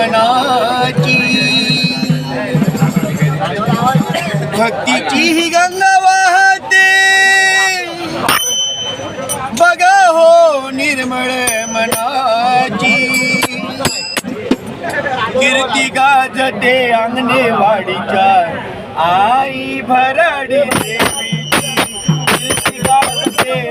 मनाची भक्तीची ही गंगा वाहते बघा हो निर्मळ मनाची कीर्ती गाजते अंगणेवाडीच्या आई भराडी देवीची कीर्ती गाजते